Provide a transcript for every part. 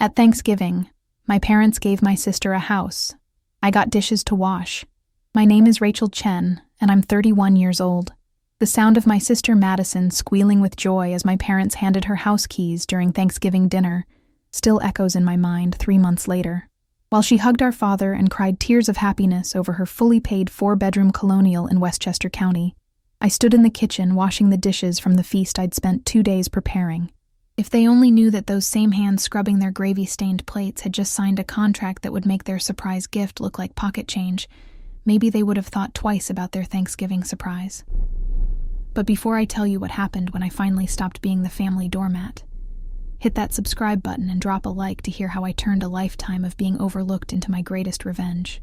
At Thanksgiving, my parents gave my sister a house. I got dishes to wash. My name is Rachel Chen, and I'm 31 years old. The sound of my sister Madison squealing with joy as my parents handed her house keys during Thanksgiving dinner still echoes in my mind 3 months later. While she hugged our father and cried tears of happiness over her fully paid 4-bedroom colonial in Westchester County, I stood in the kitchen washing the dishes from the feast I'd spent 2 days preparing. If they only knew that those same hands scrubbing their gravy-stained plates had just signed a contract that would make their surprise gift look like pocket change, maybe they would have thought twice about their Thanksgiving surprise. But before I tell you what happened when I finally stopped being the family doormat, hit that subscribe button and drop a like to hear how I turned a lifetime of being overlooked into my greatest revenge.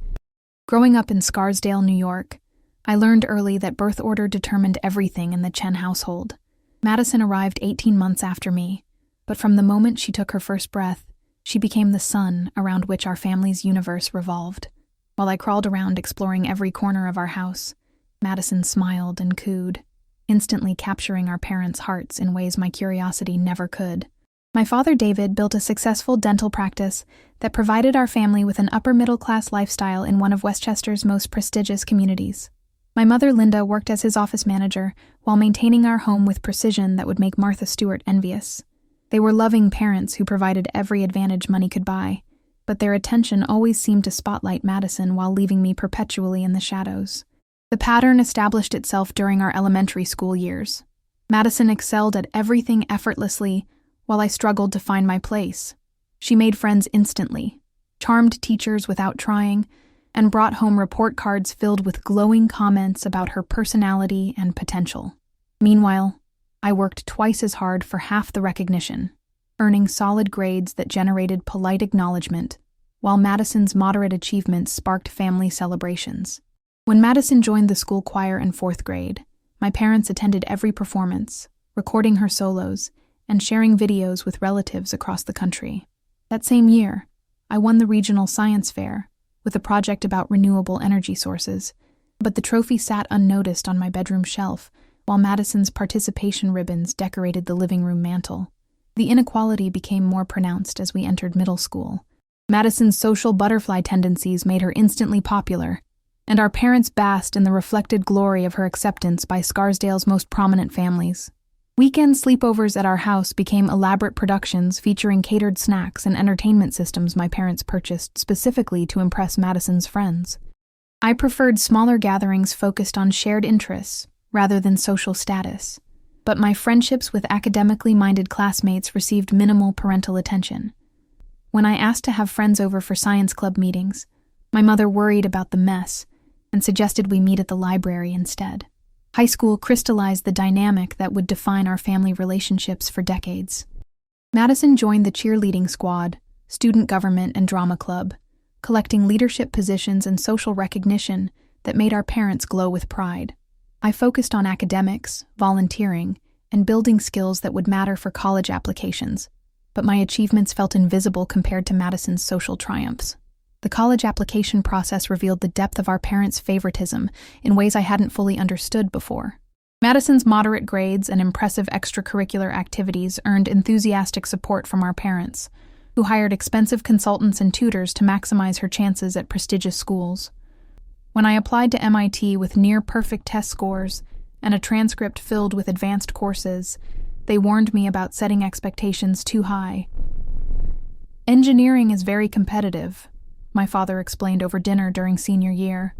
Growing up in Scarsdale, New York, I learned early that birth order determined everything in the Chen household. Madison arrived 18 months after me, but from the moment she took her first breath, she became the sun around which our family's universe revolved. While I crawled around exploring every corner of our house, Madison smiled and cooed, instantly capturing our parents' hearts in ways my curiosity never could. My father, David, built a successful dental practice that provided our family with an upper-middle-class lifestyle in one of Westchester's most prestigious communities. My mother, Linda, worked as his office manager while maintaining our home with precision that would make Martha Stewart envious. They were loving parents who provided every advantage money could buy, but their attention always seemed to spotlight Madison while leaving me perpetually in the shadows. The pattern established itself during our elementary school years. Madison excelled at everything effortlessly, while I struggled to find my place. She made friends instantly, charmed teachers without trying, and brought home report cards filled with glowing comments about her personality and potential. Meanwhile, I worked twice as hard for half the recognition, earning solid grades that generated polite acknowledgement, while Madison's moderate achievements sparked family celebrations. When Madison joined the school choir in 4th grade, my parents attended every performance, recording her solos, and sharing videos with relatives across the country. That same year, I won the regional science fair with a project about renewable energy sources, but the trophy sat unnoticed on my bedroom shelf while Madison's participation ribbons decorated the living room mantel. The inequality became more pronounced as we entered middle school. Madison's social butterfly tendencies made her instantly popular, and our parents basked in the reflected glory of her acceptance by Scarsdale's most prominent families. Weekend sleepovers at our house became elaborate productions featuring catered snacks and entertainment systems my parents purchased specifically to impress Madison's friends. I preferred smaller gatherings focused on shared interests rather than social status, but my friendships with academically minded classmates received minimal parental attention. When I asked to have friends over for science club meetings, my mother worried about the mess and suggested we meet at the library instead. High school crystallized the dynamic that would define our family relationships for decades. Madison joined the cheerleading squad, student government, and drama club, collecting leadership positions and social recognition that made our parents glow with pride. I focused on academics, volunteering, and building skills that would matter for college applications, but my achievements felt invisible compared to Madison's social triumphs. The college application process revealed the depth of our parents' favoritism in ways I hadn't fully understood before. Madison's moderate grades and impressive extracurricular activities earned enthusiastic support from our parents, who hired expensive consultants and tutors to maximize her chances at prestigious schools. When I applied to MIT with near-perfect test scores and a transcript filled with advanced courses, they warned me about setting expectations too high. Engineering is very competitive, my father explained over dinner during senior year.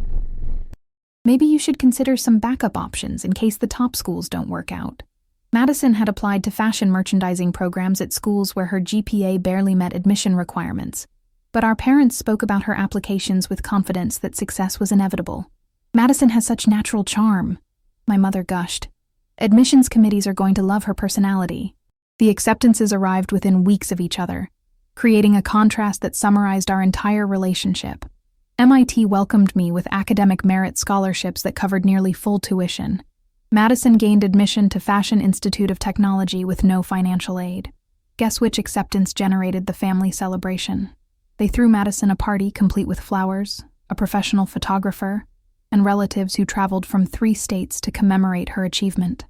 Maybe you should consider some backup options in case the top schools don't work out. Madison had applied to fashion merchandising programs at schools where her GPA barely met admission requirements, but our parents spoke about her applications with confidence that success was inevitable. Madison has such natural charm, my mother gushed. Admissions committees are going to love her personality. The acceptances arrived within weeks of each other, creating a contrast that summarized our entire relationship. MIT welcomed me with academic merit scholarships that covered nearly full tuition. Madison gained admission to Fashion Institute of Technology with no financial aid. Guess which acceptance generated the family celebration? They threw Madison a party complete with flowers, a professional photographer, and relatives who traveled from 3 states to commemorate her achievement.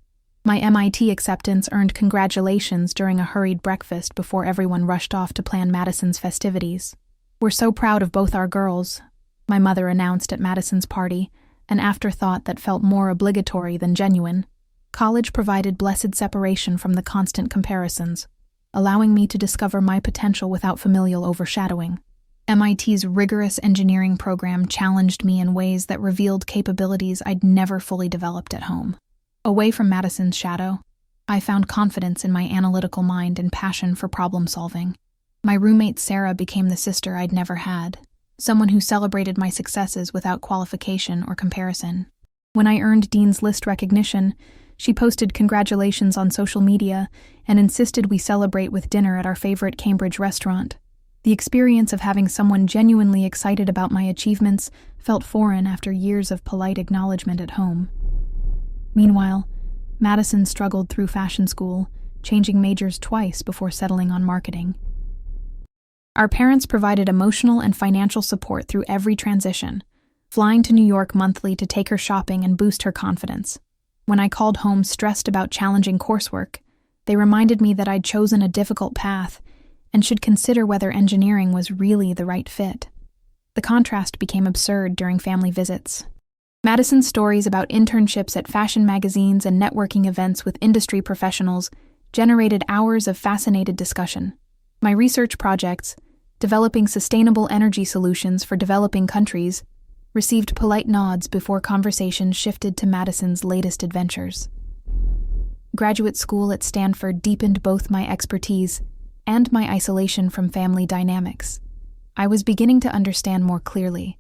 My MIT acceptance earned congratulations during a hurried breakfast before everyone rushed off to plan Madison's festivities. "We're so proud of both our girls," my mother announced at Madison's party, an afterthought that felt more obligatory than genuine. College provided blessed separation from the constant comparisons, allowing me to discover my potential without familial overshadowing. MIT's rigorous engineering program challenged me in ways that revealed capabilities I'd never fully developed at home. Away from Madison's shadow, I found confidence in my analytical mind and passion for problem-solving. My roommate Sarah became the sister I'd never had, someone who celebrated my successes without qualification or comparison. When I earned Dean's List recognition, she posted congratulations on social media and insisted we celebrate with dinner at our favorite Cambridge restaurant. The experience of having someone genuinely excited about my achievements felt foreign after years of polite acknowledgement at home. Meanwhile, Madison struggled through fashion school, changing majors twice before settling on marketing. Our parents provided emotional and financial support through every transition, flying to New York monthly to take her shopping and boost her confidence. When I called home stressed about challenging coursework, they reminded me that I'd chosen a difficult path and should consider whether engineering was really the right fit. The contrast became absurd during family visits. Madison's stories about internships at fashion magazines and networking events with industry professionals generated hours of fascinated discussion. My research projects, developing sustainable energy solutions for developing countries, received polite nods before conversation shifted to Madison's latest adventures. Graduate school at Stanford deepened both my expertise and my isolation from family dynamics. I was beginning to understand more clearly.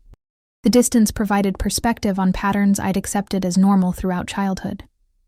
The distance provided perspective on patterns I'd accepted as normal throughout childhood.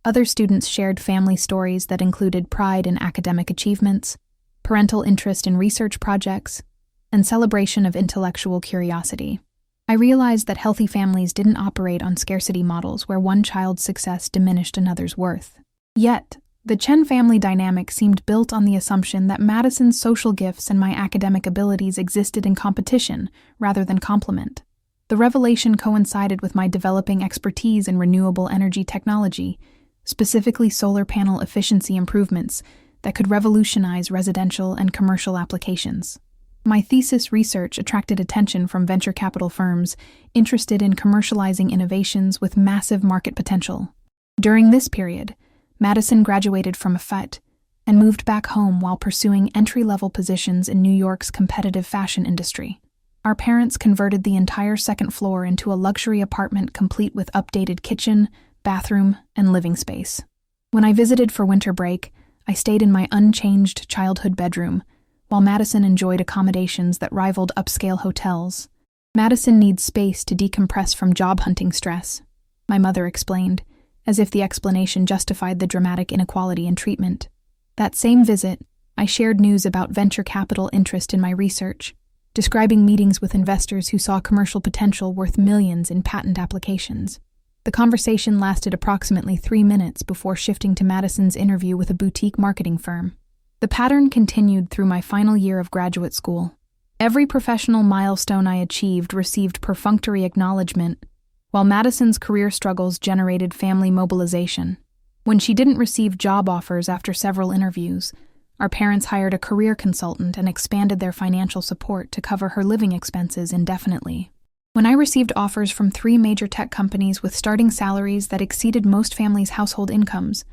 Other students shared family stories that included pride in academic achievements, parental interest in research projects, and celebration of intellectual curiosity. I realized that healthy families didn't operate on scarcity models where one child's success diminished another's worth. Yet, the Chen family dynamic seemed built on the assumption that Madison's social gifts and my academic abilities existed in competition rather than complement. The revelation coincided with my developing expertise in renewable energy technology, specifically solar panel efficiency improvements that could revolutionize residential and commercial applications. My thesis research attracted attention from venture capital firms interested in commercializing innovations with massive market potential. During this period, Madison graduated from FUT and moved back home while pursuing entry-level positions in New York's competitive fashion industry. Our parents converted the entire second floor into a luxury apartment complete with updated kitchen, bathroom, and living space. When I visited for winter break, I stayed in my unchanged childhood bedroom, while Madison enjoyed accommodations that rivaled upscale hotels. "Madison needs space to decompress from job hunting stress," my mother explained, as if the explanation justified the dramatic inequality in treatment. That same visit, I shared news about venture capital interest in my research, describing meetings with investors who saw commercial potential worth millions in patent applications. The conversation lasted approximately 3 minutes before shifting to Madison's interview with a boutique marketing firm. The pattern continued through my final year of graduate school. Every professional milestone I achieved received perfunctory acknowledgement, while Madison's career struggles generated family mobilization. When she didn't receive job offers after several interviews, our parents hired a career consultant and expanded their financial support to cover her living expenses indefinitely. When I received offers from 3 major tech companies with starting salaries that exceeded most families' household incomes,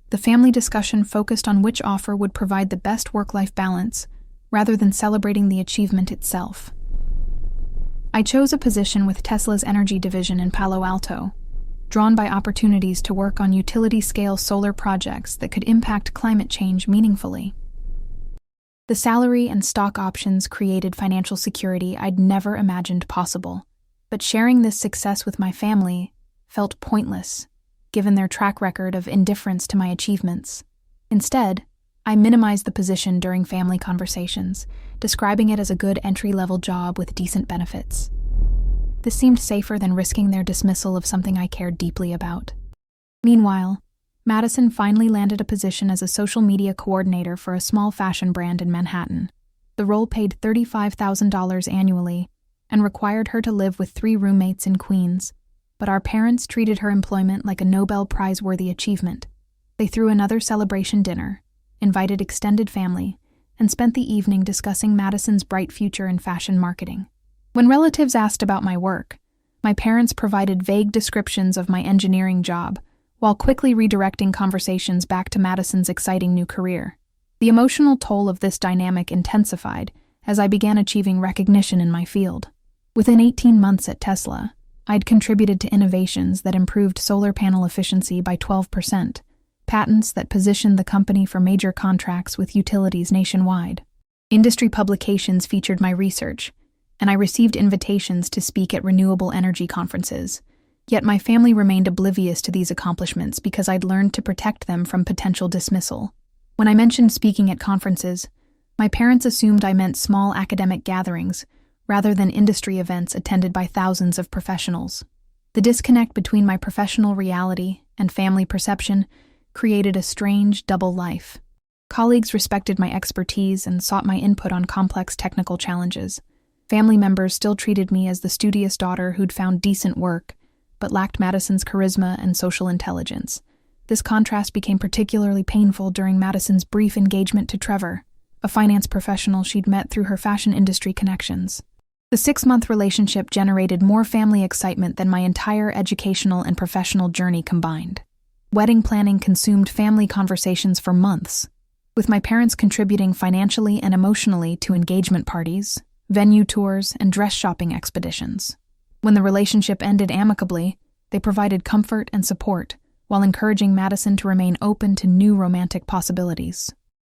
the family discussion focused on which offer would provide the best work-life balance, rather than celebrating the achievement itself. I chose a position with Tesla's energy division in Palo Alto, drawn by opportunities to work on utility-scale solar projects that could impact climate change meaningfully. The salary and stock options created financial security I'd never imagined possible, but sharing this success with my family felt pointless, given their track record of indifference to my achievements. Instead, I minimized the position during family conversations, describing it as a good entry-level job with decent benefits. This seemed safer than risking their dismissal of something I cared deeply about. Meanwhile, Madison finally landed a position as a social media coordinator for a small fashion brand in Manhattan. The role paid $35,000 annually and required her to live with 3 roommates in Queens, but our parents treated her employment like a Nobel Prize-worthy achievement. They threw another celebration dinner, invited extended family, and spent the evening discussing Madison's bright future in fashion marketing. When relatives asked about my work, my parents provided vague descriptions of my engineering job, while quickly redirecting conversations back to Madison's exciting new career. The emotional toll of this dynamic intensified as I began achieving recognition in my field. Within 18 months at Tesla, I'd contributed to innovations that improved solar panel efficiency by 12%, patents that positioned the company for major contracts with utilities nationwide. Industry publications featured my research, and I received invitations to speak at renewable energy conferences. Yet my family remained oblivious to these accomplishments because I'd learned to protect them from potential dismissal. When I mentioned speaking at conferences, my parents assumed I meant small academic gatherings rather than industry events attended by thousands of professionals. The disconnect between my professional reality and family perception created a strange double life. Colleagues respected my expertise and sought my input on complex technical challenges. Family members still treated me as the studious daughter who'd found decent work, but lacked Madison's charisma and social intelligence. This contrast became particularly painful during Madison's brief engagement to Trevor, a finance professional she'd met through her fashion industry connections. The 6-month relationship generated more family excitement than my entire educational and professional journey combined. Wedding planning consumed family conversations for months, with my parents contributing financially and emotionally to engagement parties, venue tours, and dress shopping expeditions. When the relationship ended amicably, they provided comfort and support, while encouraging Madison to remain open to new romantic possibilities.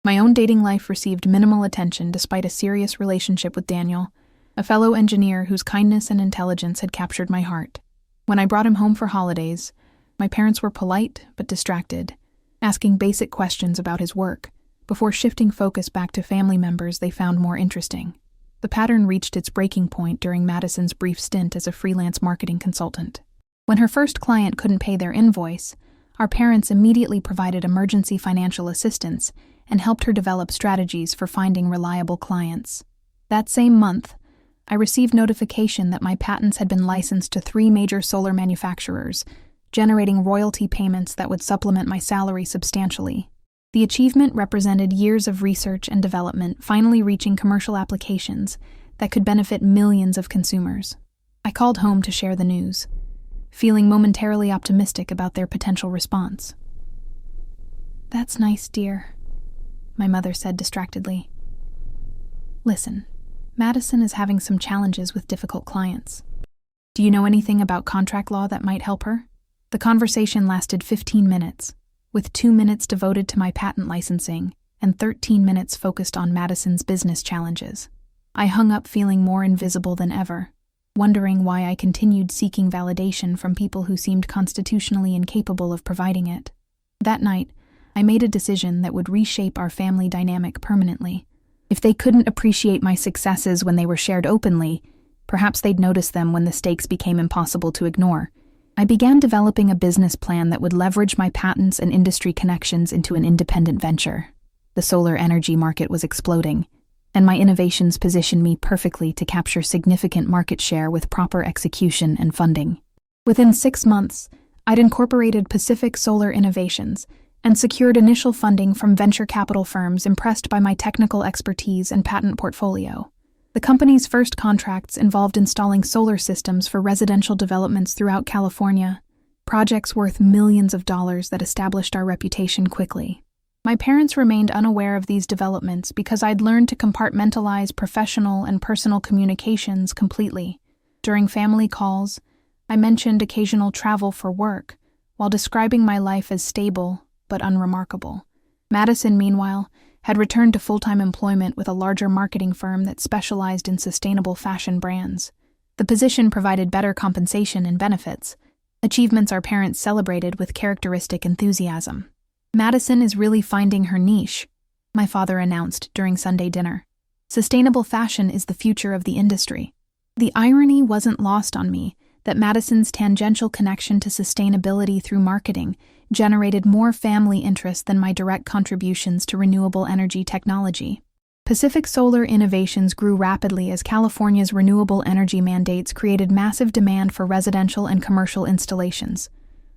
My own dating life received minimal attention despite a serious relationship with Daniel, a fellow engineer whose kindness and intelligence had captured my heart. When I brought him home for holidays, my parents were polite but distracted, asking basic questions about his work, before shifting focus back to family members they found more interesting. The pattern reached its breaking point during Madison's brief stint as a freelance marketing consultant. When her first client couldn't pay their invoice, our parents immediately provided emergency financial assistance and helped her develop strategies for finding reliable clients. That same month, I received notification that my patents had been licensed to 3 major solar manufacturers, generating royalty payments that would supplement my salary substantially. The achievement represented years of research and development finally reaching commercial applications that could benefit millions of consumers. I called home to share the news, feeling momentarily optimistic about their potential response. "That's nice, dear," my mother said distractedly. "Listen, Madison is having some challenges with difficult clients. Do you know anything about contract law that might help her?" The conversation lasted 15 minutes, with 2 minutes devoted to my patent licensing and 13 minutes focused on Madison's business challenges. I hung up feeling more invisible than ever, wondering why I continued seeking validation from people who seemed constitutionally incapable of providing it. That night, I made a decision that would reshape our family dynamic permanently. If they couldn't appreciate my successes when they were shared openly, perhaps they'd notice them when the stakes became impossible to ignore. I began developing a business plan that would leverage my patents and industry connections into an independent venture. The solar energy market was exploding, and my innovations positioned me perfectly to capture significant market share with proper execution and funding. Within 6 months, I'd incorporated Pacific Solar Innovations and secured initial funding from venture capital firms impressed by my technical expertise and patent portfolio. The company's first contracts involved installing solar systems for residential developments throughout California, projects worth millions of dollars that established our reputation quickly. My parents remained unaware of these developments because I'd learned to compartmentalize professional and personal communications completely. During family calls, I mentioned occasional travel for work, while describing my life as stable but unremarkable. Madison, meanwhile, had returned to full-time employment with a larger marketing firm that specialized in sustainable fashion brands. The position provided better compensation and benefits, achievements our parents celebrated with characteristic enthusiasm. "Madison is really finding her niche," my father announced during Sunday dinner. "Sustainable fashion is the future of the industry." The irony wasn't lost on me that Madison's tangential connection to sustainability through marketing generated more family interest than my direct contributions to renewable energy technology. Pacific Solar Innovations grew rapidly as California's renewable energy mandates created massive demand for residential and commercial installations.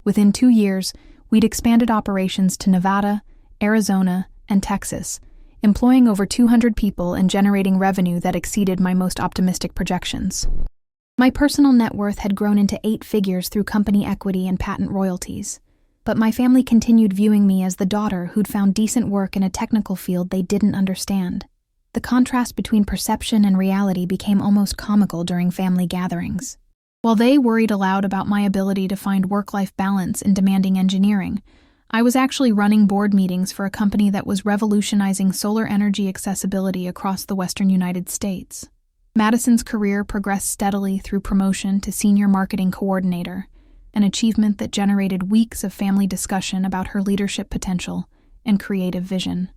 Within 2 years, we'd expanded operations to Nevada, Arizona, and Texas, employing over 200 people and generating revenue that exceeded my most optimistic projections. My personal net worth had grown into 8 figures through company equity and patent royalties, but my family continued viewing me as the daughter who'd found decent work in a technical field they didn't understand. The contrast between perception and reality became almost comical during family gatherings. While they worried aloud about my ability to find work-life balance in demanding engineering, I was actually running board meetings for a company that was revolutionizing solar energy accessibility across the western United States. Madison's career progressed steadily through promotion to senior marketing coordinator, an achievement that generated weeks of family discussion about her leadership potential and creative vision.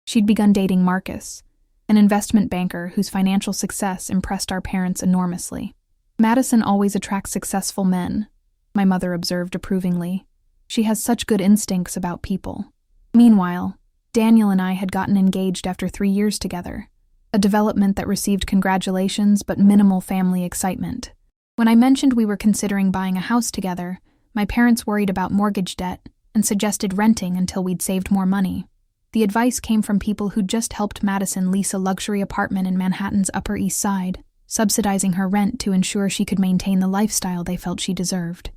She'd begun dating Marcus, an investment banker whose financial success impressed our parents enormously. "Madison always attracts successful men," my mother observed approvingly. "She has such good instincts about people." Meanwhile, Daniel and I had gotten engaged after 3 years together, a development that received congratulations but minimal family excitement. When I mentioned we were considering buying a house together, my parents worried about mortgage debt and suggested renting until we'd saved more money. The advice came from people who'd just helped Madison lease a luxury apartment in Manhattan's Upper East Side, subsidizing her rent to ensure she could maintain the lifestyle they felt she deserved.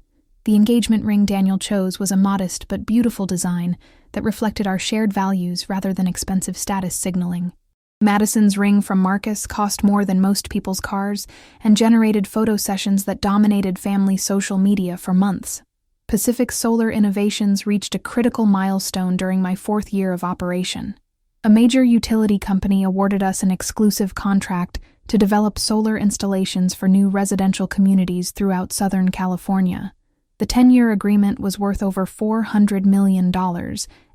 The engagement ring Daniel chose was a modest but beautiful design that reflected our shared values rather than expensive status signaling. Madison's ring from Marcus cost more than most people's cars and generated photo sessions that dominated family social media for months. Pacific Solar Innovations reached a critical milestone during my 4th year of operation. A major utility company awarded us an exclusive contract to develop solar installations for new residential communities throughout Southern California. The 10-year agreement was worth over $400 million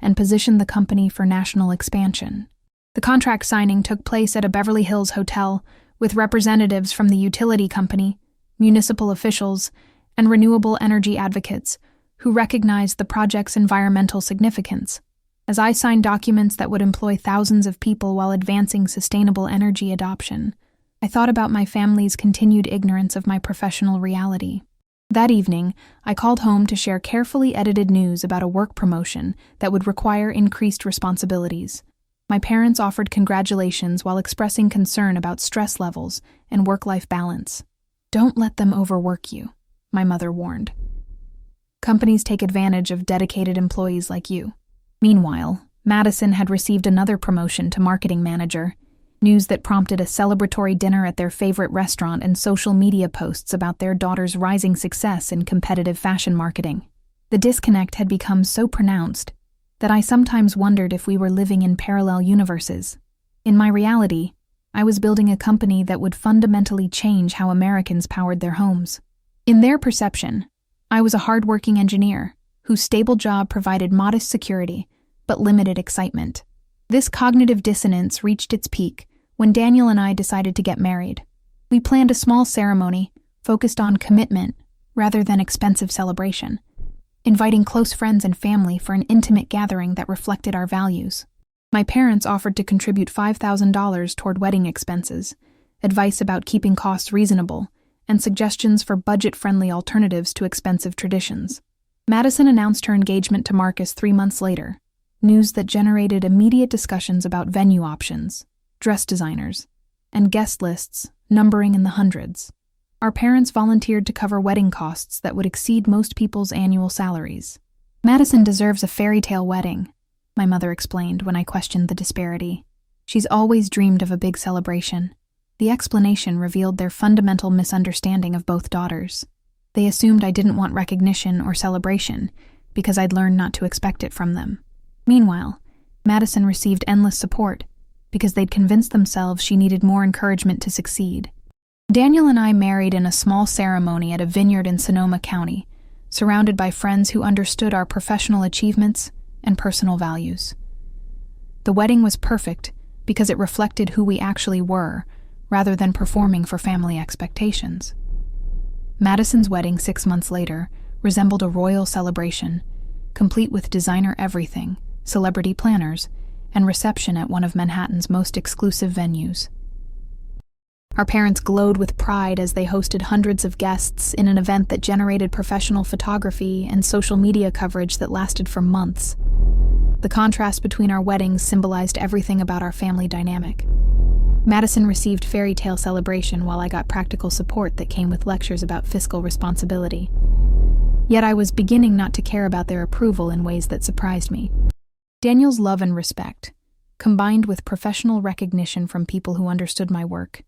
and positioned the company for national expansion. The contract signing took place at a Beverly Hills hotel with representatives from the utility company, municipal officials, and renewable energy advocates who recognized the project's environmental significance. As I signed documents that would employ thousands of people while advancing sustainable energy adoption, I thought about my family's continued ignorance of my professional reality. That evening, I called home to share carefully edited news about a work promotion that would require increased responsibilities. My parents offered congratulations while expressing concern about stress levels and work-life balance. "Don't let them overwork you," my mother warned. "Companies take advantage of dedicated employees like you." Meanwhile, Madison had received another promotion to marketing manager, news that prompted a celebratory dinner at their favorite restaurant and social media posts about their daughter's rising success in competitive fashion marketing. The disconnect had become so pronounced that I sometimes wondered if we were living in parallel universes. In my reality, I was building a company that would fundamentally change how Americans powered their homes. In their perception, I was a hard-working engineer whose stable job provided modest security but limited excitement. This cognitive dissonance reached its peak when Daniel and I decided to get married. We planned a small ceremony focused on commitment rather than expensive celebration, inviting close friends and family for an intimate gathering that reflected our values. My parents offered to contribute $5,000 toward wedding expenses, advice about keeping costs reasonable, and suggestions for budget-friendly alternatives to expensive traditions. Madison announced her engagement to Marcus 3 months later, news that generated immediate discussions about venue options, dress designers, and guest lists numbering in the hundreds. Our parents volunteered to cover wedding costs that would exceed most people's annual salaries. "Madison deserves a fairy tale wedding," my mother explained when I questioned the disparity. "She's always dreamed of a big celebration." The explanation revealed their fundamental misunderstanding of both daughters. They assumed I didn't want recognition or celebration because I'd learned not to expect it from them. Meanwhile, Madison received endless support because they'd convinced themselves she needed more encouragement to succeed. Daniel and I married in a small ceremony at a vineyard in Sonoma County, surrounded by friends who understood our professional achievements and personal values. The wedding was perfect because it reflected who we actually were, rather than performing for family expectations. Madison's wedding 6 months later resembled a royal celebration, complete with designer everything, celebrity planners, and reception at one of Manhattan's most exclusive venues. Our parents glowed with pride as they hosted hundreds of guests in an event that generated professional photography and social media coverage that lasted for months. The contrast between our weddings symbolized everything about our family dynamic. Madison received fairy tale celebration while I got practical support that came with lectures about fiscal responsibility. Yet I was beginning not to care about their approval in ways that surprised me. Daniel's love and respect, combined with professional recognition from people who understood my work,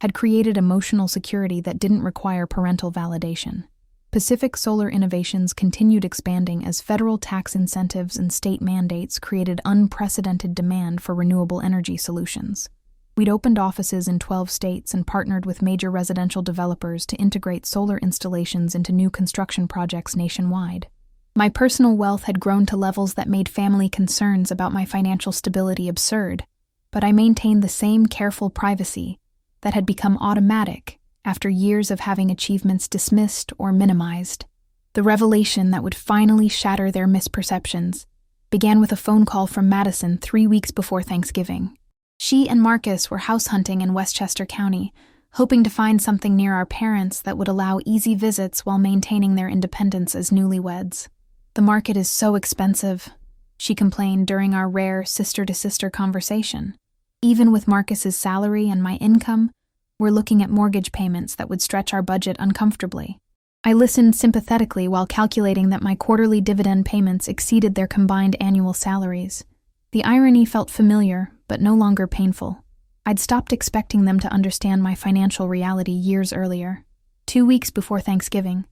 had created emotional security that didn't require parental validation. Pacific Solar Innovations continued expanding as federal tax incentives and state mandates created unprecedented demand for renewable energy solutions. We'd opened offices in 12 states and partnered with major residential developers to integrate solar installations into new construction projects nationwide. My personal wealth had grown to levels that made family concerns about my financial stability absurd, but I maintained the same careful privacy that had become automatic after years of having achievements dismissed or minimized. The revelation that would finally shatter their misperceptions began with a phone call from Madison 3 weeks before Thanksgiving. She and Marcus were house hunting in Westchester County, hoping to find something near our parents that would allow easy visits while maintaining their independence as newlyweds. "The market is so expensive," she complained during our rare sister-to-sister conversation. "Even with Marcus's salary and my income, we're looking at mortgage payments that would stretch our budget uncomfortably." I listened sympathetically while calculating that my quarterly dividend payments exceeded their combined annual salaries. The irony felt familiar, but no longer painful. I'd stopped expecting them to understand my financial reality years earlier. 2 weeks before Thanksgiving,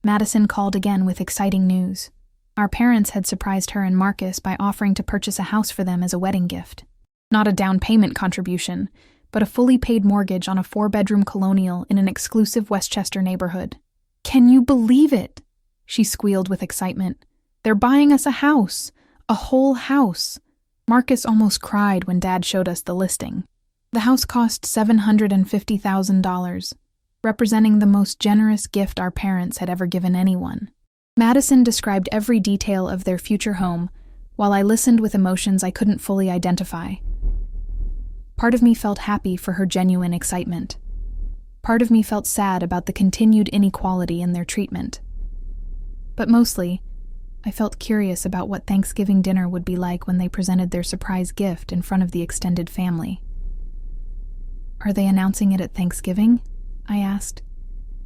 Madison called again with exciting news. Our parents had surprised her and Marcus by offering to purchase a house for them as a wedding gift. Not a down payment contribution, but a fully paid mortgage on a 4-bedroom colonial in an exclusive Westchester neighborhood. "Can you believe it?" she squealed with excitement. "They're buying us a house, a whole house." Marcus almost cried when Dad showed us the listing. The house cost $750,000, representing the most generous gift our parents had ever given anyone. Madison described every detail of their future home, while I listened with emotions I couldn't fully identify. Part of me felt happy for her genuine excitement. Part of me felt sad about the continued inequality in their treatment. But mostly, I felt curious about what Thanksgiving dinner would be like when they presented their surprise gift in front of the extended family. "Are they announcing it at Thanksgiving?" I asked.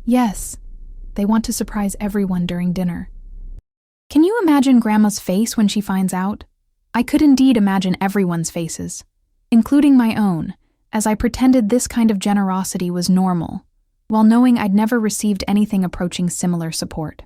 "Yes. They want to surprise everyone during dinner." Can you imagine Grandma's face when she finds out? I could indeed imagine everyone's faces, including my own, as I pretended this kind of generosity was normal, while knowing I'd never received anything approaching similar support.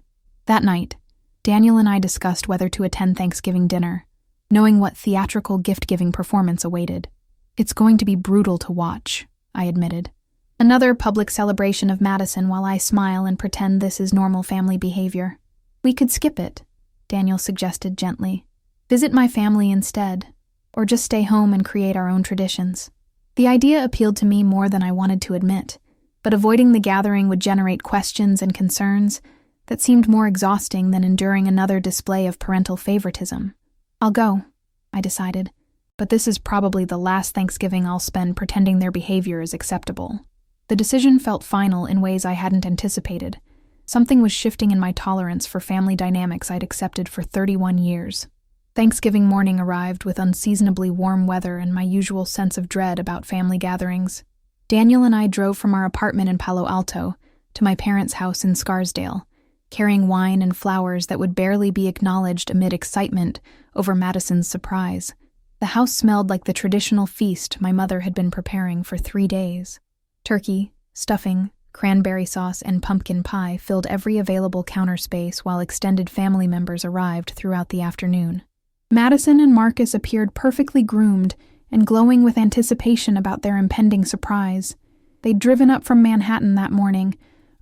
That night, Daniel and I discussed whether to attend Thanksgiving dinner, knowing what theatrical gift-giving performance awaited. "It's going to be brutal to watch," I admitted. "Another public celebration of Madison while I smile and pretend this is normal family behavior." "We could skip it," Daniel suggested gently. "Visit my family instead, or just stay home and create our own traditions." The idea appealed to me more than I wanted to admit, but avoiding the gathering would generate questions and concerns that seemed more exhausting than enduring another display of parental favoritism. "I'll go," I decided, "but this is probably the last Thanksgiving I'll spend pretending their behavior is acceptable." The decision felt final in ways I hadn't anticipated. Something was shifting in my tolerance for family dynamics I'd accepted for 31 years. Thanksgiving morning arrived with unseasonably warm weather and my usual sense of dread about family gatherings. Daniel and I drove from our apartment in Palo Alto to my parents' house in Scarsdale, carrying wine and flowers that would barely be acknowledged amid excitement over Madison's surprise. The house smelled like the traditional feast my mother had been preparing for 3 days. Turkey, stuffing, cranberry sauce, and pumpkin pie filled every available counter space while extended family members arrived throughout the afternoon. Madison and Marcus appeared perfectly groomed and glowing with anticipation about their impending surprise. They'd driven up from Manhattan that morning,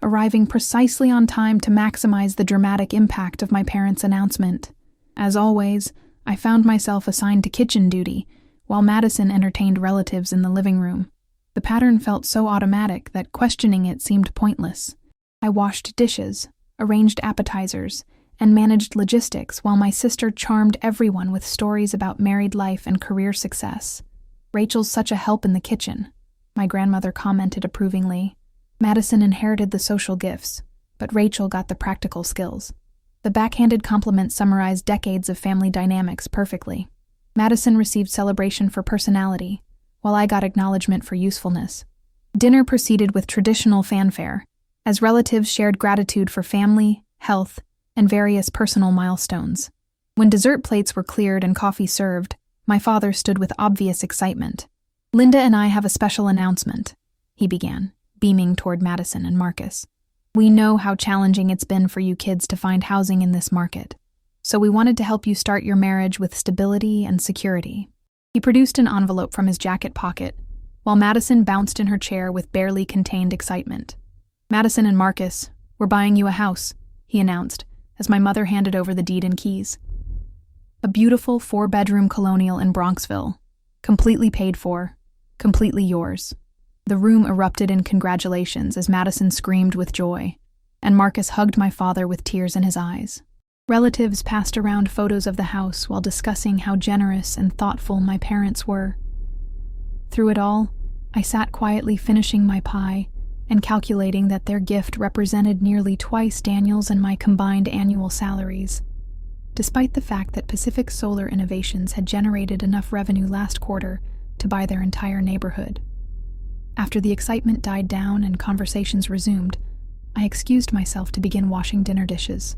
arriving precisely on time to maximize the dramatic impact of my parents' announcement. As always, I found myself assigned to kitchen duty, while Madison entertained relatives in the living room. The pattern felt so automatic that questioning it seemed pointless. I washed dishes, arranged appetizers, and managed logistics while my sister charmed everyone with stories about married life and career success. "Rachel's such a help in the kitchen," My grandmother commented approvingly. Madison inherited the social gifts, but Rachel got the practical skills. The backhanded compliment summarized decades of family dynamics perfectly. Madison received celebration for personality, while I got acknowledgement for usefulness. Dinner proceeded with traditional fanfare, as relatives shared gratitude for family, health, and various personal milestones. When dessert plates were cleared and coffee served, my father stood with obvious excitement. "Linda and I have a special announcement," he began, beaming toward Madison and Marcus. "We know how challenging it's been for you kids to find housing in this market, so we wanted to help you start your marriage with stability and security." He produced an envelope from his jacket pocket, while Madison bounced in her chair with barely contained excitement. "Madison and Marcus, we're buying you a house," he announced, as my mother handed over the deed and keys. A beautiful 4-bedroom colonial in Bronxville, completely paid for, completely yours. The room erupted in congratulations as Madison screamed with joy, and Marcus hugged my father with tears in his eyes. Relatives passed around photos of the house while discussing how generous and thoughtful my parents were. Through it all, I sat quietly finishing my pie and calculating that their gift represented nearly twice Daniel's and my combined annual salaries. Despite the fact that Pacific Solar Innovations had generated enough revenue last quarter to buy their entire neighborhood. After the excitement died down and conversations resumed, I excused myself to begin washing dinner dishes.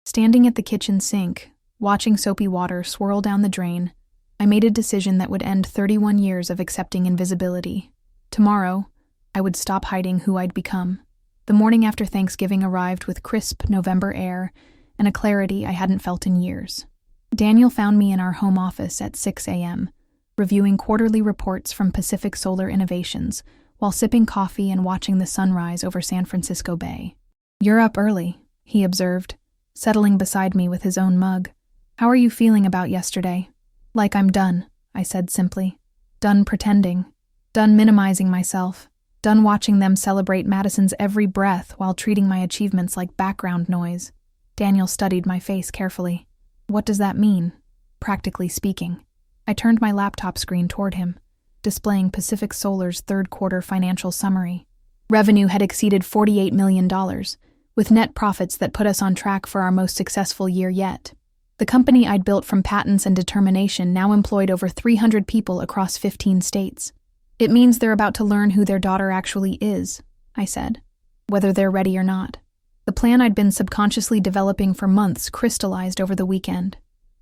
Standing at the kitchen sink, watching soapy water swirl down the drain, I made a decision that would end 31 years of accepting invisibility. Tomorrow, I would stop hiding who I'd become. The morning after Thanksgiving arrived with crisp November air and a clarity I hadn't felt in years. Daniel found me in our home office at 6 a.m., reviewing quarterly reports from Pacific Solar Innovations while sipping coffee and watching the sunrise over San Francisco Bay. "You're up early," he observed, settling beside me with his own mug. "How are you feeling about yesterday?" "Like I'm done," I said simply. Done pretending. Done minimizing myself. Done watching them celebrate Madison's every breath while treating my achievements like background noise. Daniel studied my face carefully. "What does that mean, practically speaking?" I turned my laptop screen toward him, displaying Pacific Solar's third-quarter financial summary. Revenue had exceeded $48 million, with net profits that put us on track for our most successful year yet. The company I'd built from patents and determination now employed over 300 people across 15 states. "It means they're about to learn who their daughter actually is," I said, "whether they're ready or not." The plan I'd been subconsciously developing for months crystallized over the weekend.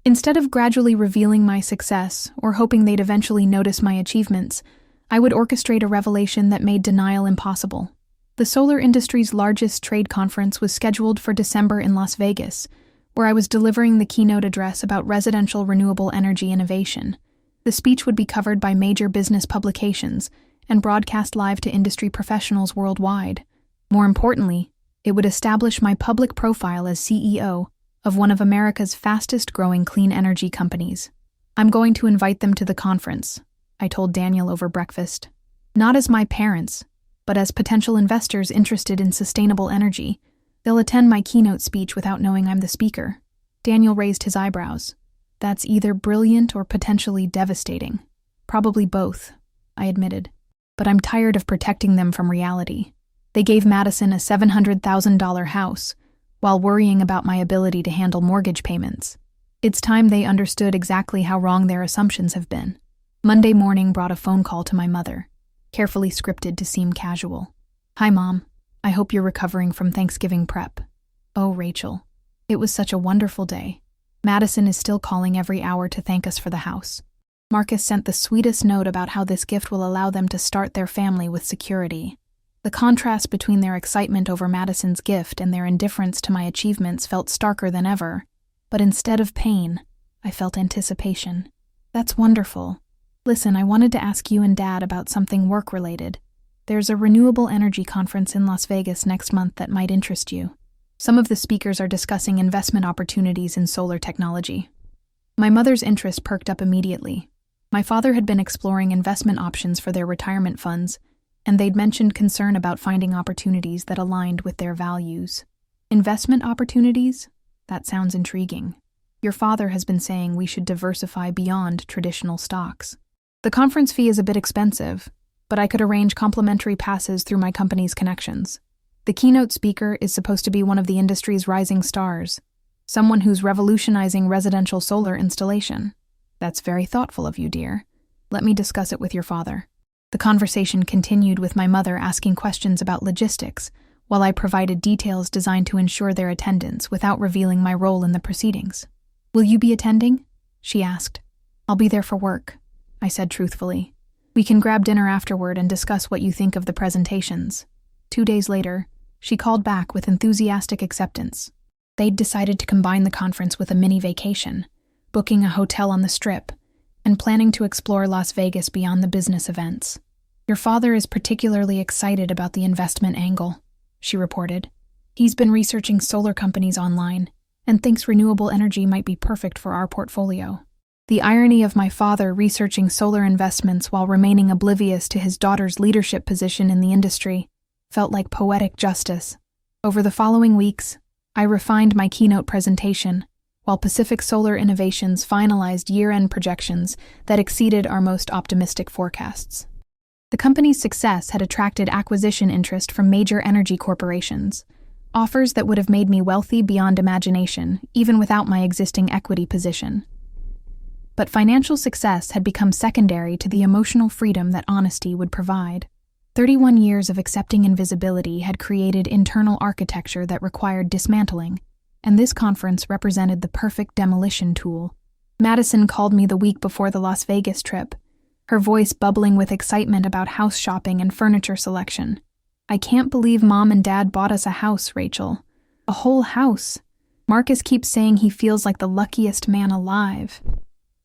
Instead of gradually revealing my success or hoping they'd eventually notice my achievements, I would orchestrate a revelation that made denial impossible. The solar industry's largest trade conference was scheduled for December in Las Vegas, where I was delivering the keynote address about residential renewable energy innovation. The speech would be covered by major business publications and broadcast live to industry professionals worldwide. More importantly, it would establish my public profile as CEO of one of America's fastest-growing clean energy companies. "I'm going to invite them to the conference," I told Daniel over breakfast. "Not as my parents, but as potential investors interested in sustainable energy. They'll attend my keynote speech without knowing I'm the speaker." Daniel raised his eyebrows. "That's either brilliant or potentially devastating." "Probably both," I admitted. "But I'm tired of protecting them from reality." They gave Madison a $700,000 house, while worrying about my ability to handle mortgage payments. It's time they understood exactly how wrong their assumptions have been. Monday morning brought a phone call to my mother, carefully scripted to seem casual. "Hi, Mom. I hope you're recovering from Thanksgiving prep." "Oh, Rachel. It was such a wonderful day. Madison is still calling every hour to thank us for the house. Marcus sent the sweetest note about how this gift will allow them to start their family with security." The contrast between their excitement over Madison's gift and their indifference to my achievements felt starker than ever. But instead of pain, I felt anticipation. "That's wonderful. Listen, I wanted to ask you and Dad about something work-related. There's a renewable energy conference in Las Vegas next month that might interest you. Some of the speakers are discussing investment opportunities in solar technology." My mother's interest perked up immediately. My father had been exploring investment options for their retirement funds, and they'd mentioned concern about finding opportunities that aligned with their values. "Investment opportunities? That sounds intriguing. Your father has been saying we should diversify beyond traditional stocks." "The conference fee is a bit expensive, but I could arrange complimentary passes through my company's connections. The keynote speaker is supposed to be one of the industry's rising stars, someone who's revolutionizing residential solar installation. That's very thoughtful of you, dear. Let me discuss it with your father. The conversation continued with my mother asking questions about logistics, while I provided details designed to ensure their attendance without revealing my role in the proceedings. Will you be attending? She asked. I'll be there for work, I said truthfully. We can grab dinner afterward and discuss what you think of the presentations. 2 days later, she called back with enthusiastic acceptance. They'd decided to combine the conference with a mini vacation, booking a hotel on the Strip, and planning to explore Las Vegas beyond the business events. Your father is particularly excited about the investment angle, she reported. He's been researching solar companies online and thinks renewable energy might be perfect for our portfolio. The irony of my father researching solar investments while remaining oblivious to his daughter's leadership position in the industry felt like poetic justice. Over the following weeks, I refined my keynote presentation, while Pacific Solar Innovations finalized year-end projections that exceeded our most optimistic forecasts. The company's success had attracted acquisition interest from major energy corporations, offers that would have made me wealthy beyond imagination, even without my existing equity position. But financial success had become secondary to the emotional freedom that honesty would provide. 31 years of accepting invisibility had created internal architecture that required dismantling, and this conference represented the perfect demolition tool. Madison called me the week before the Las Vegas trip, her voice bubbling with excitement about house shopping and furniture selection. I can't believe Mom and Dad bought us a house, Rachel. A whole house. Marcus keeps saying he feels like the luckiest man alive.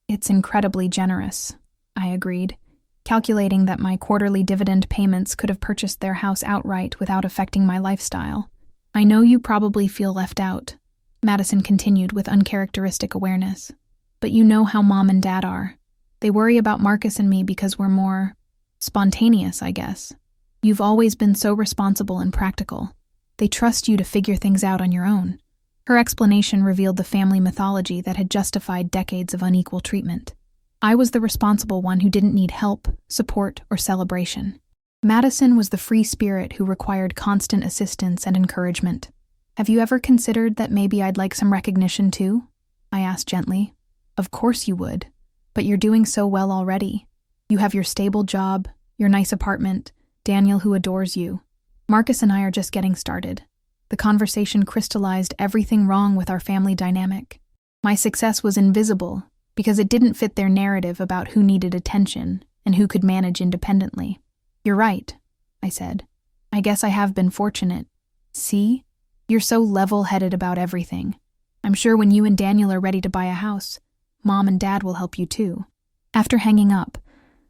It's incredibly generous, I agreed, calculating that my quarterly dividend payments could have purchased their house outright without affecting my lifestyle. I know you probably feel left out, Madison continued with uncharacteristic awareness. But you know how Mom and Dad are. They worry about Marcus and me because we're more spontaneous, I guess. You've always been so responsible and practical. They trust you to figure things out on your own. Her explanation revealed the family mythology that had justified decades of unequal treatment. I was the responsible one who didn't need help, support, or celebration. Madison was the free spirit who required constant assistance and encouragement. Have you ever considered that maybe I'd like some recognition too? I asked gently. Of course you would, but you're doing so well already. You have your stable job, your nice apartment, Daniel who adores you. Marcus and I are just getting started. The conversation crystallized everything wrong with our family dynamic. My success was invisible because it didn't fit their narrative about who needed attention and who could manage independently. You're right, I said. I guess I have been fortunate. See? You're so level-headed about everything. I'm sure when you and Daniel are ready to buy a house, Mom and Dad will help you too. After hanging up,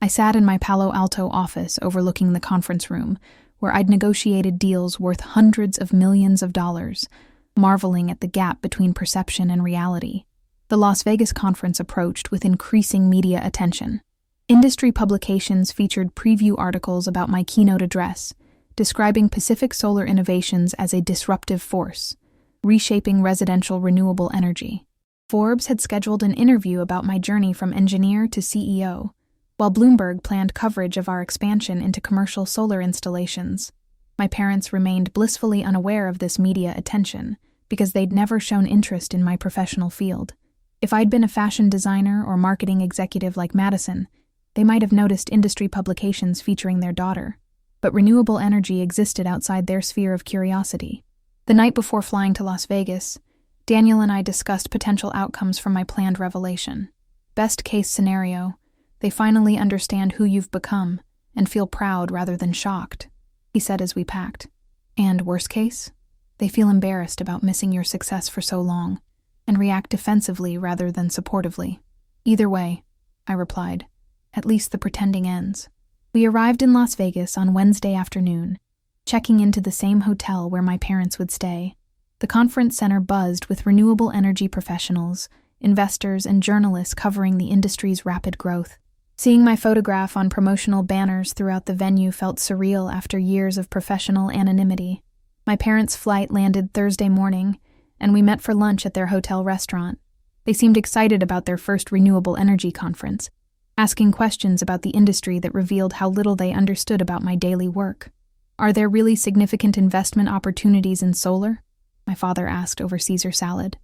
I sat in my Palo Alto office overlooking the conference room, where I'd negotiated deals worth hundreds of millions of dollars, marveling at the gap between perception and reality. The Las Vegas conference approached with increasing media attention. Industry publications featured preview articles about my keynote address, describing Pacific Solar Innovations as a disruptive force, reshaping residential renewable energy. Forbes had scheduled an interview about my journey from engineer to CEO, while Bloomberg planned coverage of our expansion into commercial solar installations. My parents remained blissfully unaware of this media attention because they'd never shown interest in my professional field. If I'd been a fashion designer or marketing executive like Madison, they might have noticed industry publications featuring their daughter. But renewable energy existed outside their sphere of curiosity. The night before flying to Las Vegas, Daniel and I discussed potential outcomes from my planned revelation. Best case scenario, they finally understand who you've become and feel proud rather than shocked, he said as we packed. And worst case, they feel embarrassed about missing your success for so long and react defensively rather than supportively. Either way, I replied, at least the pretending ends. We arrived in Las Vegas on Wednesday afternoon, checking into the same hotel where my parents would stay. The conference center buzzed with renewable energy professionals, investors, and journalists covering the industry's rapid growth. Seeing my photograph on promotional banners throughout the venue felt surreal after years of professional anonymity. My parents' flight landed Thursday morning, and we met for lunch at their hotel restaurant. They seemed excited about their first renewable energy conference. asking questions about the industry that revealed how little they understood about my daily work. "Are there really significant investment opportunities in solar?" my father asked over Caesar salad.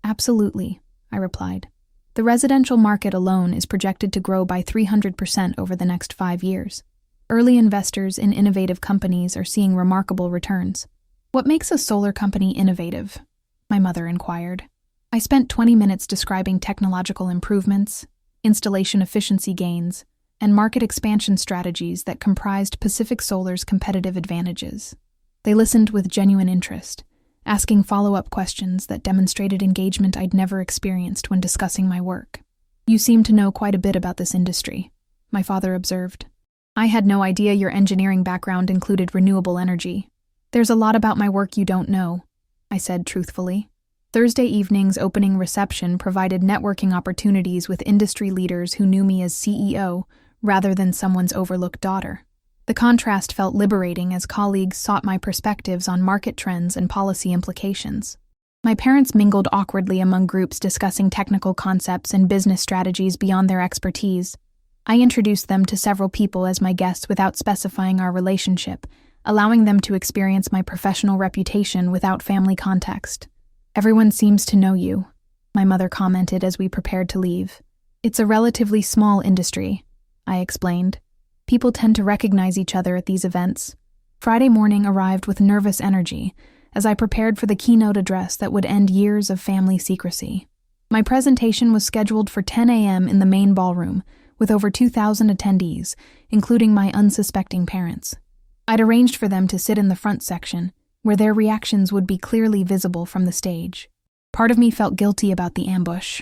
"Absolutely," I replied. "The residential market alone is projected to grow by 300% over the next 5 years. Early investors in innovative companies are seeing remarkable returns." "What makes a solar company innovative?" my mother inquired. I spent 20 minutes describing technological improvements, installation efficiency gains, and market expansion strategies that comprised Pacific Solar's competitive advantages. They listened with genuine interest, asking follow-up questions that demonstrated engagement I'd never experienced when discussing my work. "You seem to know quite a bit about this industry," my father observed. "I had no idea your engineering background included renewable energy." "There's a lot about my work you don't know," I said truthfully. Thursday evening's opening reception provided networking opportunities with industry leaders who knew me as CEO rather than someone's overlooked daughter. The contrast felt liberating as colleagues sought my perspectives on market trends and policy implications. My parents mingled awkwardly among groups discussing technical concepts and business strategies beyond their expertise. I introduced them to several people as my guests without specifying our relationship, allowing them to experience my professional reputation without family context. "Everyone seems to know you," my mother commented as we prepared to leave. "It's a relatively small industry," I explained. "People tend to recognize each other at these events." Friday morning arrived with nervous energy as I prepared for the keynote address that would end years of family secrecy. My presentation was scheduled for 10 a.m. in the main ballroom, with over 2,000 attendees, including my unsuspecting parents. I'd arranged for them to sit in the front section, where their reactions would be clearly visible from the stage. Part of me felt guilty about the ambush,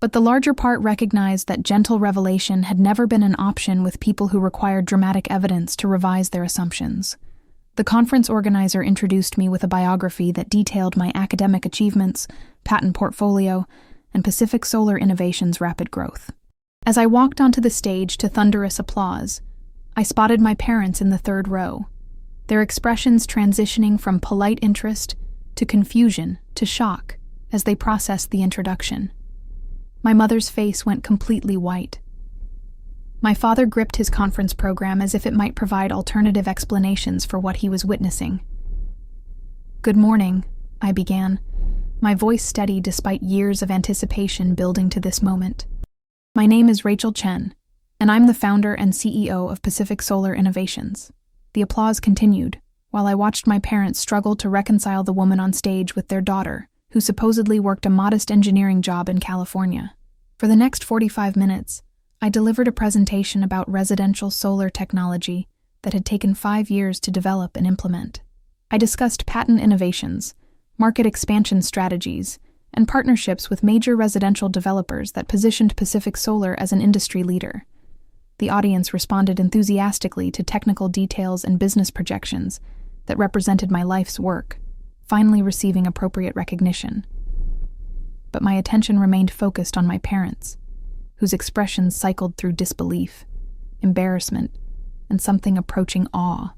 but the larger part recognized that gentle revelation had never been an option with people who required dramatic evidence to revise their assumptions. The conference organizer introduced me with a biography that detailed my academic achievements, patent portfolio, and Pacific Solar Innovations' rapid growth. As I walked onto the stage to thunderous applause, I spotted my parents in the third row, their expressions transitioning from polite interest to confusion to shock as they processed the introduction. My mother's face went completely white. My father gripped his conference program as if it might provide alternative explanations for what he was witnessing. "Good morning," I began, my voice steady despite years of anticipation building to this moment. "My name is Rachel Chen, and I'm the founder and CEO of Pacific Solar Innovations." The applause continued, while I watched my parents struggle to reconcile the woman on stage with their daughter, who supposedly worked a modest engineering job in California. For the next 45 minutes, I delivered a presentation about residential solar technology that had taken 5 years to develop and implement. I discussed patent innovations, market expansion strategies, and partnerships with major residential developers that positioned Pacific Solar as an industry leader. The audience responded enthusiastically to technical details and business projections that represented my life's work, finally receiving appropriate recognition. But my attention remained focused on my parents, whose expressions cycled through disbelief, embarrassment, and something approaching awe.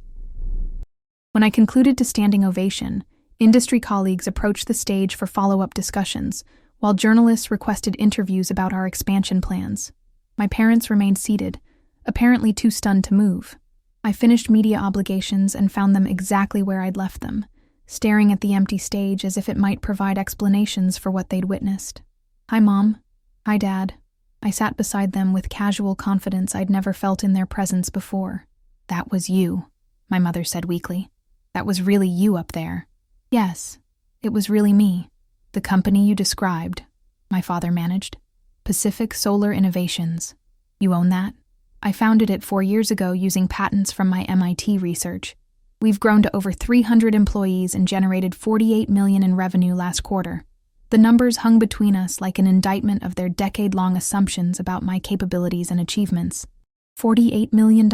When I concluded to standing ovation, industry colleagues approached the stage for follow-up discussions, while journalists requested interviews about our expansion plans. My parents remained seated, apparently too stunned to move. I finished media obligations and found them exactly where I'd left them, staring at the empty stage as if it might provide explanations for what they'd witnessed. "Hi, Mom. Hi, Dad." I sat beside them with casual confidence I'd never felt in their presence before. "That was you," my mother said weakly. "That was really you up there." "Yes, it was really me. The company you described," my father managed. "Pacific Solar Innovations. You own that? I founded it 4 years ago using patents from my MIT research. We've grown to over 300 employees and generated $48 million in revenue last quarter." The numbers hung between us like an indictment of their decade-long assumptions about my capabilities and achievements. $48 million?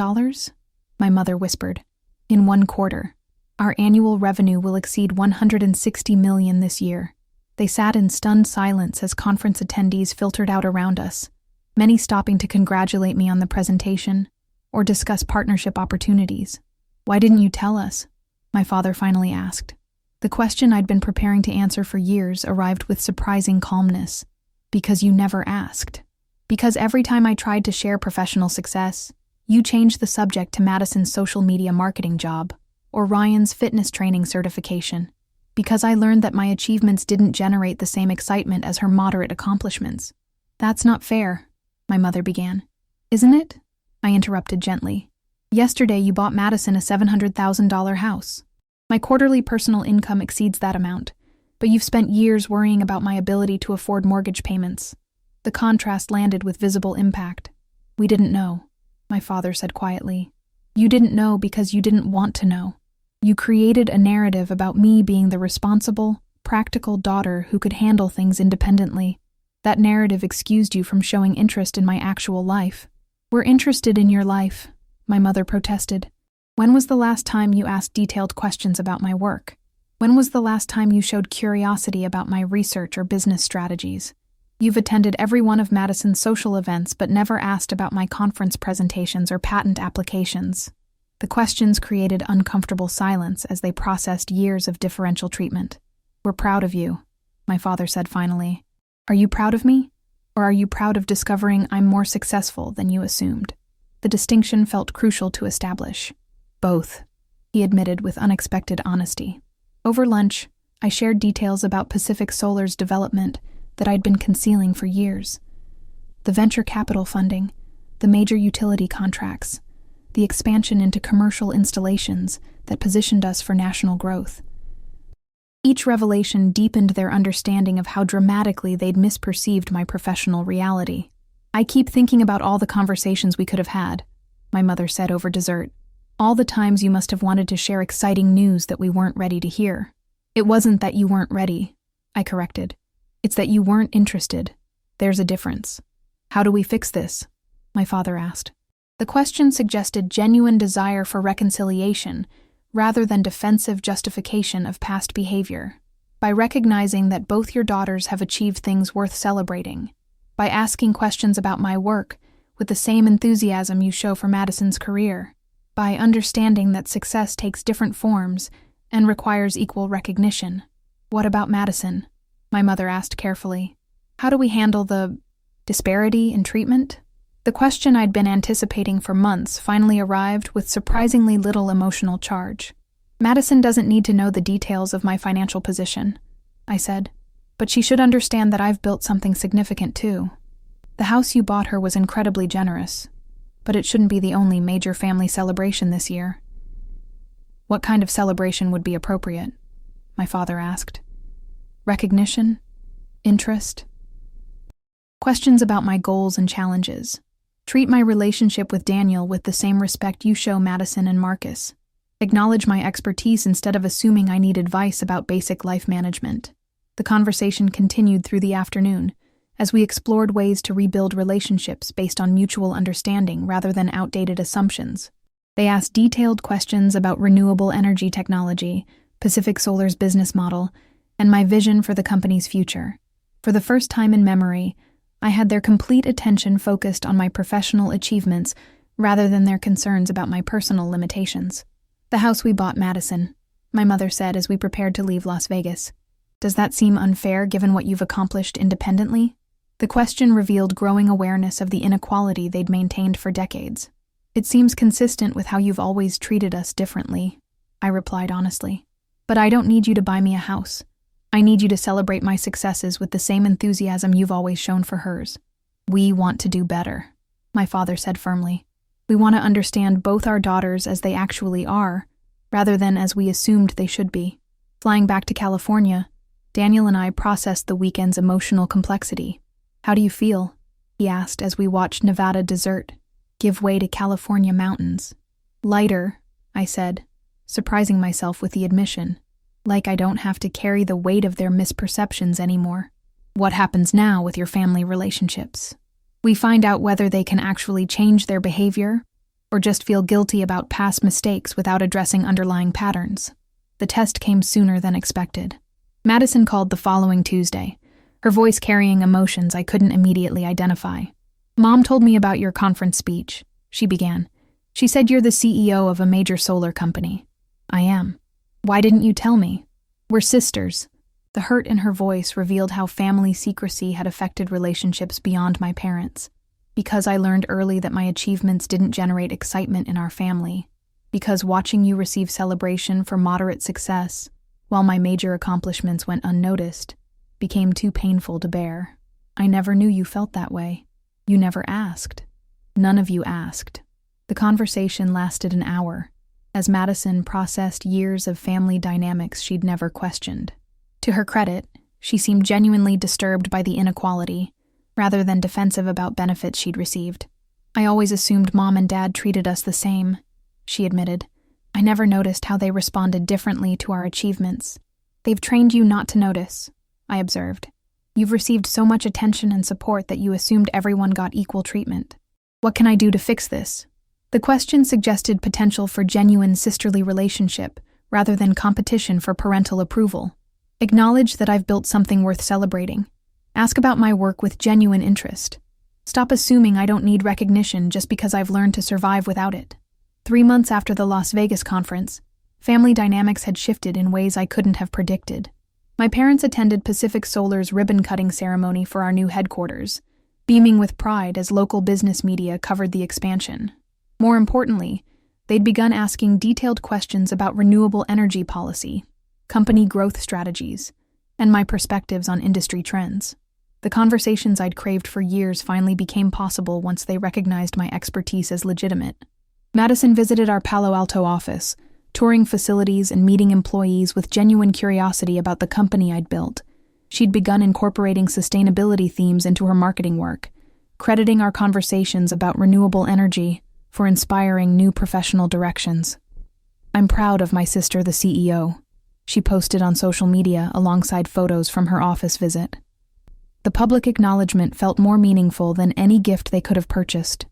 My mother whispered. "In 1 quarter. Our annual revenue will exceed $160 million this year." They sat in stunned silence as conference attendees filtered out around us, many stopping to congratulate me on the presentation or discuss partnership opportunities. "Why didn't you tell us?" my father finally asked. The question I'd been preparing to answer for years arrived with surprising calmness. "Because you never asked," Because every time I tried to share professional success, you changed the subject to Madison's social media marketing job or Ryan's fitness training certification. Because I learned that my achievements didn't generate the same excitement as her moderate accomplishments. That's not fair, my mother began. Isn't it? I interrupted gently. Yesterday you bought Madison a $700,000 house. My quarterly personal income exceeds that amount, but you've spent years worrying about my ability to afford mortgage payments. The contrast landed with visible impact. We didn't know, my father said quietly. You didn't know because you didn't want to know. You created a narrative about me being the responsible, practical daughter who could handle things independently. That narrative excused you from showing interest in my actual life. We're interested in your life, my mother protested. When was the last time you asked detailed questions about my work? When was the last time you showed curiosity about my research or business strategies? You've attended every one of Madison's social events but never asked about my conference presentations or patent applications. The questions created uncomfortable silence as they processed years of differential treatment. We're proud of you, my father said finally. Are you proud of me? Or are you proud of discovering I'm more successful than you assumed? The distinction felt crucial to establish. Both, he admitted with unexpected honesty. Over lunch, I shared details about Pacific Solar's development that I'd been concealing for years. The venture capital funding, the major utility contracts, the expansion into commercial installations that positioned us for national growth. Each revelation deepened their understanding of how dramatically they'd misperceived my professional reality. I keep thinking about all the conversations we could have had, my mother said over dessert. All the times you must have wanted to share exciting news that we weren't ready to hear. It wasn't that you weren't ready, I corrected. It's that you weren't interested. There's a difference. How do we fix this? My father asked. The question suggested genuine desire for reconciliation rather than defensive justification of past behavior. By recognizing that both your daughters have achieved things worth celebrating. By asking questions about my work with the same enthusiasm you show for Madison's career. By understanding that success takes different forms and requires equal recognition. What about Madison? My mother asked carefully. How do we handle the disparity in treatment? The question I'd been anticipating for months finally arrived with surprisingly little emotional charge. Madison doesn't need to know the details of my financial position, I said, but she should understand that I've built something significant too. The house you bought her was incredibly generous, but it shouldn't be the only major family celebration this year. What kind of celebration would be appropriate? My father asked. Recognition? Interest? Questions about my goals and challenges. Treat my relationship with Daniel with the same respect you show Madison and Marcus. Acknowledge my expertise instead of assuming I need advice about basic life management. The conversation continued through the afternoon, as we explored ways to rebuild relationships based on mutual understanding rather than outdated assumptions. They asked detailed questions about renewable energy technology, Pacific Solar's business model, and my vision for the company's future. For the first time in memory, I had their complete attention focused on my professional achievements rather than their concerns about my personal limitations. The house we bought, Madison, my mother said as we prepared to leave Las Vegas. Does that seem unfair given what you've accomplished independently? The question revealed growing awareness of the inequality they'd maintained for decades. It seems consistent with how you've always treated us differently, I replied honestly. But I don't need you to buy me a house. I need you to celebrate my successes with the same enthusiasm you've always shown for hers. We want to do better, my father said firmly. We want to understand both our daughters as they actually are, rather than as we assumed they should be. Flying back to California, Daniel and I processed the weekend's emotional complexity. How do you feel? He asked as we watched Nevada desert give way to California mountains. Lighter, I said, surprising myself with the admission. Like I don't have to carry the weight of their misperceptions anymore. What happens now with your family relationships? We find out whether they can actually change their behavior or just feel guilty about past mistakes without addressing underlying patterns. The test came sooner than expected. Madison called the following Tuesday, her voice carrying emotions I couldn't immediately identify. Mom told me about your conference speech, she began. She said you're the CEO of a major solar company. I am. Why didn't you tell me? We're sisters. The hurt in her voice revealed how family secrecy had affected relationships beyond my parents. Because I learned early that my achievements didn't generate excitement in our family. Because watching you receive celebration for moderate success, while my major accomplishments went unnoticed, became too painful to bear. I never knew you felt that way. You never asked. None of you asked. The conversation lasted an hour, as Madison processed years of family dynamics she'd never questioned. To her credit, she seemed genuinely disturbed by the inequality, rather than defensive about benefits she'd received. I always assumed Mom and Dad treated us the same, she admitted. I never noticed how they responded differently to our achievements. They've trained you not to notice, I observed. You've received so much attention and support that you assumed everyone got equal treatment. What can I do to fix this? The question suggested potential for genuine sisterly relationship, rather than competition for parental approval. Acknowledge that I've built something worth celebrating. Ask about my work with genuine interest. Stop assuming I don't need recognition just because I've learned to survive without it. 3 months after the Las Vegas conference, family dynamics had shifted in ways I couldn't have predicted. My parents attended Pacific Solar's ribbon-cutting ceremony for our new headquarters, beaming with pride as local business media covered the expansion. More importantly, they'd begun asking detailed questions about renewable energy policy, company growth strategies, and my perspectives on industry trends. The conversations I'd craved for years finally became possible once they recognized my expertise as legitimate. Madison visited our Palo Alto office, touring facilities and meeting employees with genuine curiosity about the company I'd built. She'd begun incorporating sustainability themes into her marketing work, crediting our conversations about renewable energy for inspiring new professional directions. I'm proud of my sister, the CEO, she posted on social media alongside photos from her office visit. The public acknowledgement felt more meaningful than any gift they could have purchased.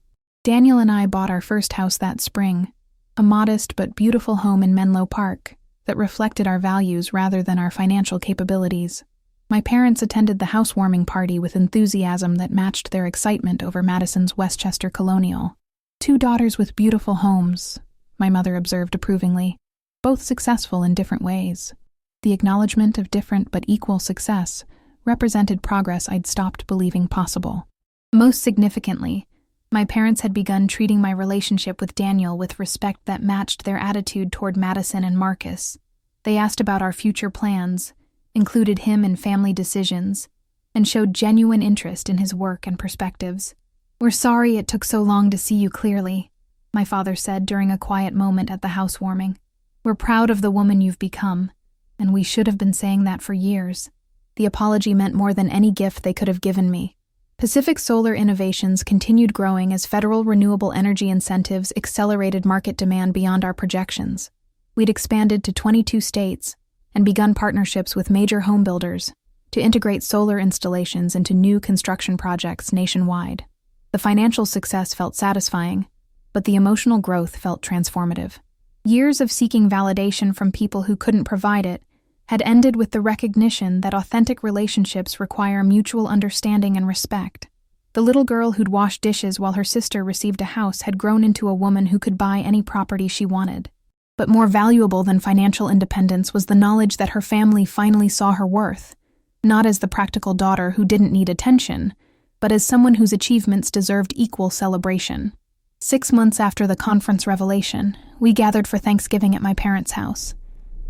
Daniel and I bought our first house that spring, a modest but beautiful home in Menlo Park that reflected our values rather than our financial capabilities. My parents attended the housewarming party with enthusiasm that matched their excitement over Madison's Westchester Colonial. 2 daughters with beautiful homes, my mother observed approvingly, both successful in different ways. The acknowledgement of different but equal success represented progress I'd stopped believing possible. Most significantly, my parents had begun treating my relationship with Daniel with respect that matched their attitude toward Madison and Marcus. They asked about our future plans, included him in family decisions, and showed genuine interest in his work and perspectives. "We're sorry it took so long to see you clearly," my father said during a quiet moment at the housewarming. "We're proud of the woman you've become, and we should have been saying that for years." The apology meant more than any gift they could have given me. Pacific Solar Innovations continued growing as federal renewable energy incentives accelerated market demand beyond our projections. We'd expanded to 22 states and begun partnerships with major home builders to integrate solar installations into new construction projects nationwide. The financial success felt satisfying, but the emotional growth felt transformative. Years of seeking validation from people who couldn't provide it had ended with the recognition that authentic relationships require mutual understanding and respect. The little girl who'd washed dishes while her sister received a house had grown into a woman who could buy any property she wanted. But more valuable than financial independence was the knowledge that her family finally saw her worth, not as the practical daughter who didn't need attention, but as someone whose achievements deserved equal celebration. 6 months after the conference revelation, we gathered for Thanksgiving at my parents' house.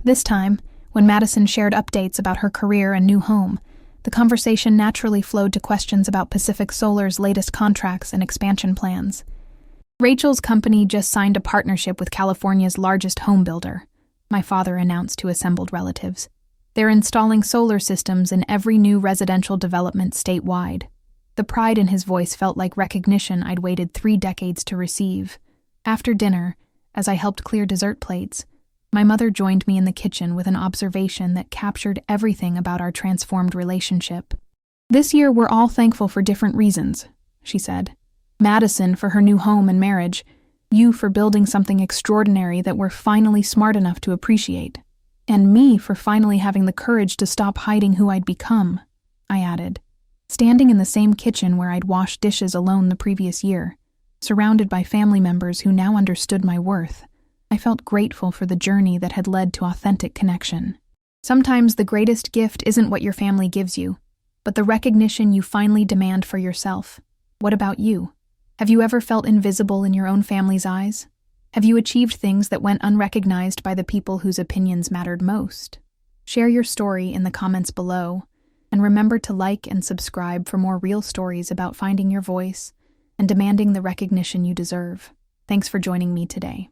This time, when Madison shared updates about her career and new home, the conversation naturally flowed to questions about Pacific Solar's latest contracts and expansion plans. Rachel's company just signed a partnership with California's largest home builder, my father announced to assembled relatives. They're installing solar systems in every new residential development statewide. The pride in his voice felt like recognition I'd waited 3 decades to receive. After dinner, as I helped clear dessert plates, my mother joined me in the kitchen with an observation that captured everything about our transformed relationship. "This year we're all thankful for different reasons," she said. "Madison for her new home and marriage, you for building something extraordinary that we're finally smart enough to appreciate, and me for finally having the courage to stop hiding who I'd become," I added. Standing in the same kitchen where I'd washed dishes alone the previous year, surrounded by family members who now understood my worth, I felt grateful for the journey that had led to authentic connection. Sometimes the greatest gift isn't what your family gives you, but the recognition you finally demand for yourself. What about you? Have you ever felt invisible in your own family's eyes? Have you achieved things that went unrecognized by the people whose opinions mattered most? Share your story in the comments below, and remember to like and subscribe for more real stories about finding your voice and demanding the recognition you deserve. Thanks for joining me today.